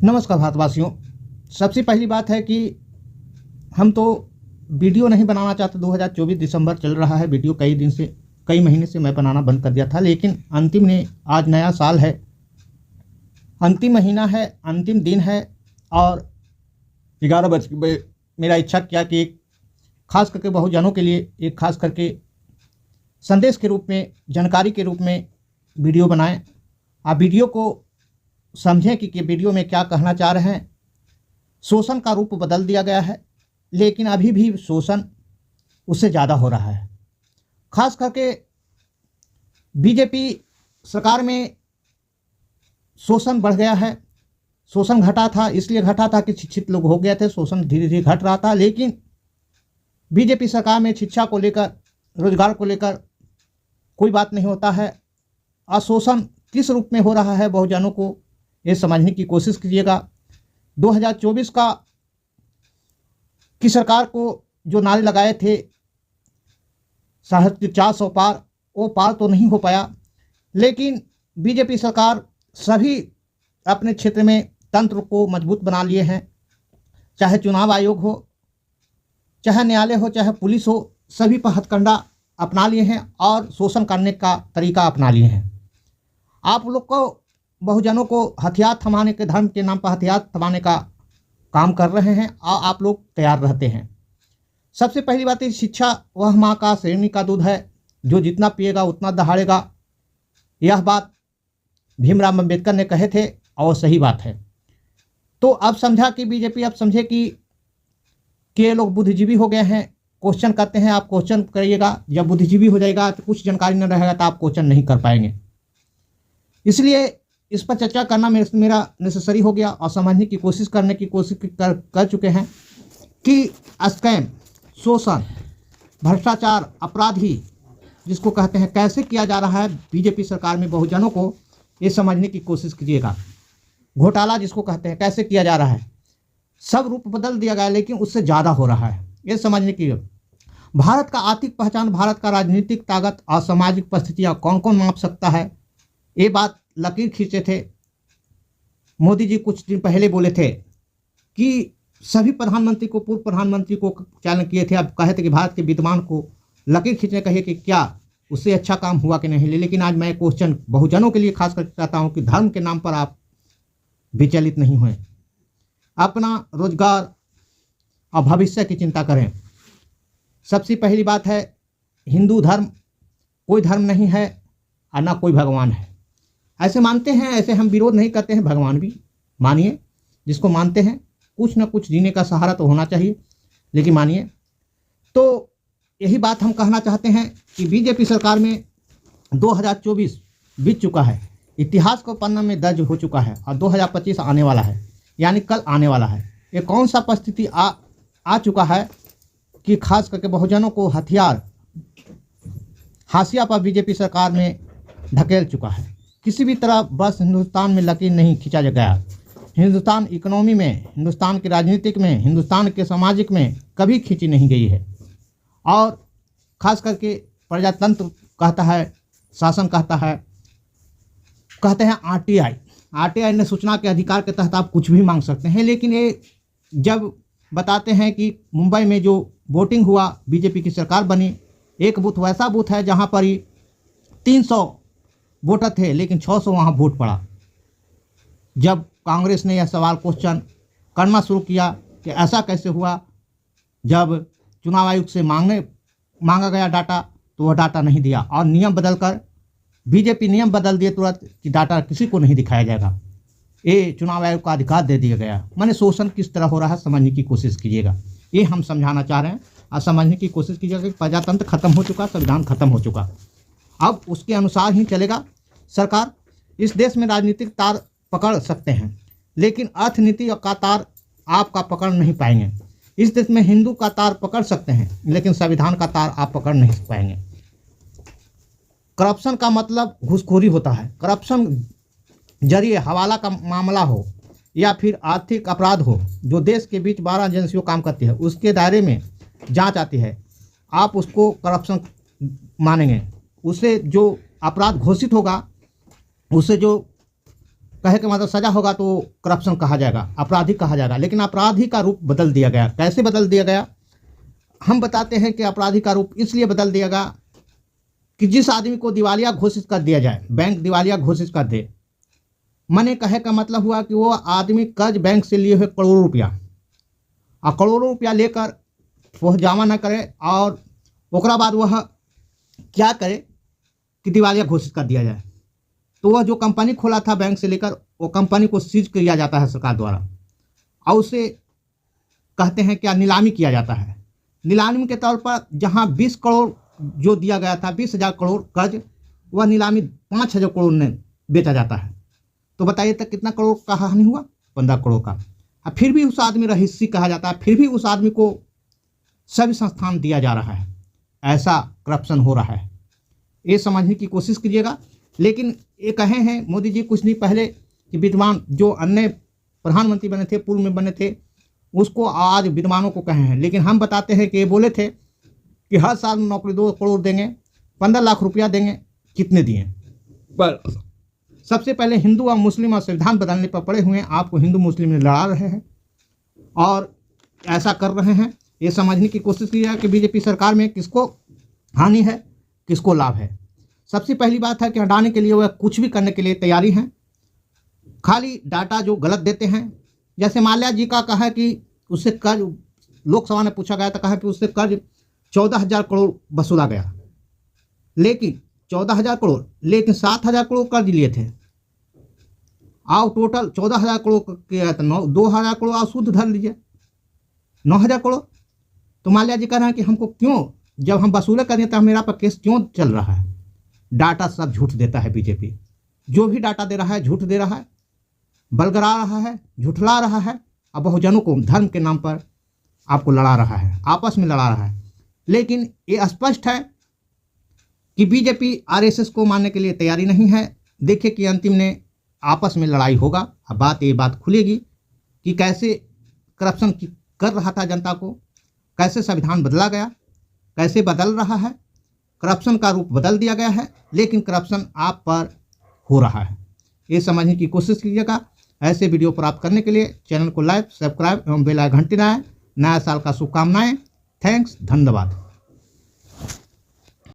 नमस्कार भारतवासियों। सबसे पहली बात है कि हम तो वीडियो नहीं बनाना चाहते। 2024 दिसंबर चल रहा है। वीडियो कई महीने से मैं बनाना बंद कर दिया था, लेकिन अंतिम ने आज नया साल है, अंतिम महीना है, अंतिम दिन है और 11 बज मेरा इच्छा किया कि एक खास करके बहुजनों के लिए एक खास करके संदेश के रूप में, जानकारी के रूप में वीडियो बनाएं। आप वीडियो को समझें कि वीडियो में क्या कहना चाह रहे हैं। शोषण का रूप बदल दिया गया है, लेकिन अभी भी शोषण उससे ज़्यादा हो रहा है। खास करके बीजेपी सरकार में शोषण बढ़ गया है। शोषण घटा था, इसलिए घटा था कि शिक्षित लोग हो गए थे, शोषण धीरे धीरे घट रहा था। लेकिन बीजेपी सरकार में शिक्षा को लेकर, रोजगार को लेकर कोई बात नहीं होता है। और शोषण किस रूप में हो रहा है बहुजनों को ये समझने की कोशिश कीजिएगा। 2024 की सरकार को जो नारे लगाए थे 450 पार, वो पार तो नहीं हो पाया। लेकिन बीजेपी सरकार सभी अपने क्षेत्र में तंत्र को मजबूत बना लिए हैं। चाहे चुनाव आयोग हो, चाहे न्यायालय हो, चाहे पुलिस हो, सभी पर हथकंडा अपना लिए हैं और शोषण करने का तरीका अपना लिए हैं। आप लोग को, बहुजनों को हथियार थमाने के, धर्म के नाम पर हथियार थमाने का काम कर रहे हैं और आप लोग तैयार रहते हैं। सबसे पहली बात है, शिक्षा वह माँ का श्रेणी का दूध है, जो जितना पिएगा उतना दहाड़ेगा। यह बात भीमराव अम्बेडकर ने कहे थे और सही बात है। तो अब समझा कि बीजेपी अब समझे कि ये लोग बुद्धिजीवी हो गए हैं, क्वेश्चन करते हैं। आप क्वेश्चन करिएगा, जब बुद्धिजीवी हो जाएगा तो कुछ जानकारी न रहेगा तो आप क्वेश्चन नहीं कर पाएंगे। इसलिए इस पर चर्चा करना मेरा नेसेसरी हो गया और समझने की कोशिश कर चुके हैं कि स्कैम, शोषण, भ्रष्टाचार, अपराधी जिसको कहते हैं, कैसे किया जा रहा है बीजेपी सरकार में बहुजनों को, ये समझने की कोशिश कीजिएगा। घोटाला जिसको कहते हैं, कैसे किया जा रहा है। सब रूप बदल दिया गया, लेकिन उससे ज़्यादा हो रहा है, ये समझने की। भारत का आर्थिक पहचान, भारत का राजनीतिक ताकत और सामाजिक परिस्थितियाँ कौन कौन माप सकता है, ये बात लकीर खींचे थे मोदी जी। कुछ दिन पहले बोले थे कि सभी प्रधानमंत्री को, पूर्व प्रधानमंत्री को चैलेंज किए थे। अब कहे थे कि भारत के विद्यमान को लकीर खींचने कहिए कि क्या उससे अच्छा काम हुआ कि नहीं। लेकिन आज मैं क्वेश्चन बहुजनों के लिए खास करके कहता हूँ कि धर्म के नाम पर आप विचलित नहीं हुए, अपना रोजगार और भविष्य की चिंता करें। सबसे पहली बात है, हिंदू धर्म कोई धर्म नहीं है और ना कोई भगवान है। ऐसे मानते हैं, ऐसे हम विरोध नहीं करते हैं। भगवान भी मानिए, जिसको मानते हैं, कुछ ना कुछ जीने का सहारा तो होना चाहिए, लेकिन मानिए। तो यही बात हम कहना चाहते हैं कि बीजेपी सरकार में 2024 बीत चुका है, इतिहास को पन्ना में दर्ज हो चुका है और 2025 आने वाला है, यानी कल आने वाला है। ये कौन सा परिस्थिति आ चुका है कि खास करके बहुजनों को हथियार, हाशिया पर बीजेपी सरकार में धकेल चुका है। किसी भी तरह बस हिंदुस्तान में लकीर नहीं खींचा गया। हिंदुस्तान इकोनॉमी में, हिंदुस्तान के राजनीतिक में, हिंदुस्तान के सामाजिक में कभी खींची नहीं गई है। और ख़ास करके प्रजातंत्र कहता है, शासन कहता है, कहते हैं आरटीआई ने सूचना के अधिकार के तहत आप कुछ भी मांग सकते हैं। लेकिन ये जब बताते हैं कि मुंबई में जो वोटिंग हुआ, बीजेपी की सरकार बनी, एक बूथ वैसा बूथ है जहाँ पर ही 300 वोटर थे, लेकिन 600 वहाँ वोट पड़ा। जब कांग्रेस ने यह सवाल क्वेश्चन करना शुरू किया कि ऐसा कैसे हुआ, जब चुनाव आयोग से मांगा गया डाटा, तो वह डाटा नहीं दिया और नियम बदलकर बीजेपी नियम बदल दिए तुरंत कि डाटा किसी को नहीं दिखाया जाएगा। ये चुनाव आयोग का अधिकार दे दिया गया। माने शोषण किस तरह हो रहा है, समझने की कोशिश कीजिएगा। ये हम समझाना चाह रहे हैं और समझने की कोशिश कीजिएगा कि प्रजातंत्र खत्म हो चुका, संविधान खत्म हो चुका, अब उसके अनुसार ही चलेगा सरकार। इस देश में राजनीतिक तार पकड़ सकते हैं, लेकिन अर्थनीति का तार आपका पकड़ नहीं पाएंगे। इस देश में हिंदू का तार पकड़ सकते हैं, लेकिन संविधान का तार आप पकड़ नहीं पाएंगे। करप्शन का मतलब घूसखोरी होता है। करप्शन जरिए हवाला का मामला हो या फिर आर्थिक अपराध हो, जो देश के बीच 12 एजेंसियों काम करती है, उसके दायरे में जांच आती है, आप उसको करप्शन मानेंगे। उससे जो अपराध घोषित होगा, उससे जो कहे कि मतलब सजा होगा तो करप्शन कहा जाएगा, अपराधी कहा जाएगा, लेकिन अपराधी का रूप बदल दिया गया। कैसे बदल दिया गया? हम बताते हैं कि अपराधी का रूप इसलिए बदल दिया गया कि जिस आदमी को दिवालिया घोषित कर दिया जाए, बैंक दिवालिया घोषित कर दे, मने कहे का मतलब हुआ कि वो आदमी कर्ज बैंक से लिए हुए करोड़ों रुपया और करोड़ों रुपया लेकर वह जमा न करे और ओकरा बाद वह क्या करे कि दिवालिया घोषित कर दिया जाए। तो वह जो कंपनी खोला था बैंक से लेकर, वो कंपनी को सीज किया जाता है सरकार द्वारा और उसे कहते हैं क्या, नीलामी किया जाता है। नीलामी के तौर पर जहां 20 करोड़ जो दिया गया था, 20,000 करोड़ कर्ज, वह नीलामी 5,000 करोड़ में बेचा जाता है। तो बताइए तक कितना करोड़ का हानि हुआ? 15 करोड़ का। और फिर भी उस आदमी रहीसी कहा जाता है, फिर भी उस आदमी को सभी संस्थान दिया जा रहा है। ऐसा करप्शन हो रहा है, ये समझने की कोशिश कीजिएगा। लेकिन ये कहे हैं मोदी जी कुछ दिन पहले कि विद्वान जो अन्य प्रधानमंत्री बने थे, पूर्व में बने थे, उसको आज विद्वानों को कहे हैं। लेकिन हम बताते हैं कि ये बोले थे कि हर साल नौकरी 2 करोड़ देंगे, 15 लाख रुपया देंगे। कितने दिए? पर सबसे पहले हिंदू और मुस्लिम और संविधान बदलने पर पड़े हुए हैं, आपको हिंदू मुस्लिम में लड़ा रहे हैं और ऐसा कर रहे हैं। ये समझने की कोशिश की है कि बीजेपी सरकार में किसको हानि है, किसको लाभ है। सबसे पहली बात है कि हटाने के लिए वह कुछ भी करने के लिए तैयारी हैं। खाली डाटा जो गलत देते हैं, जैसे माल्या जी का कहा कि उससे कर्ज, लोकसभा ने पूछा गया था, कहा कि उससे कर्ज 14,000 करोड़ वसूला गया, लेकिन 14,000 करोड़, लेकिन 7,000 करोड़ कर्ज लिए थे। आओ टोटल 14,000 करोड़ के 2,000 करोड़ आप शुद्ध धर लीजिए, 9,000 करोड़। तो माल्या जी कह रहे हैं कि हमको क्यों, जब हम वसूले करें तो मेरा पर केस क्यों चल रहा है? डाटा सब झूठ देता है बीजेपी। जो भी डाटा दे रहा है झूठ दे रहा है, बलगरा रहा है, झूठला रहा है और बहुजनों को धर्म के नाम पर आपको लड़ा रहा है, आपस में लड़ा रहा है। लेकिन ये स्पष्ट है कि बीजेपी आरएसएस को मानने के लिए तैयारी नहीं है। देखिए कि अंतिम में आपस में लड़ाई होगा। अब ये बात खुलेगी कि कैसे करप्शन कर रहा था जनता को, कैसे संविधान बदला गया, कैसे बदल रहा है। करप्शन का रूप बदल दिया गया है, लेकिन करप्शन आप पर हो रहा है। ये समझने की कोशिश कीजिएगा। ऐसे वीडियो प्राप्त करने के लिए चैनल को लाइक, सब्सक्राइब एवं बेल आइकन घंटी दबाएं। नया साल का शुभकामनाएं। थैंक्स, धन्यवाद।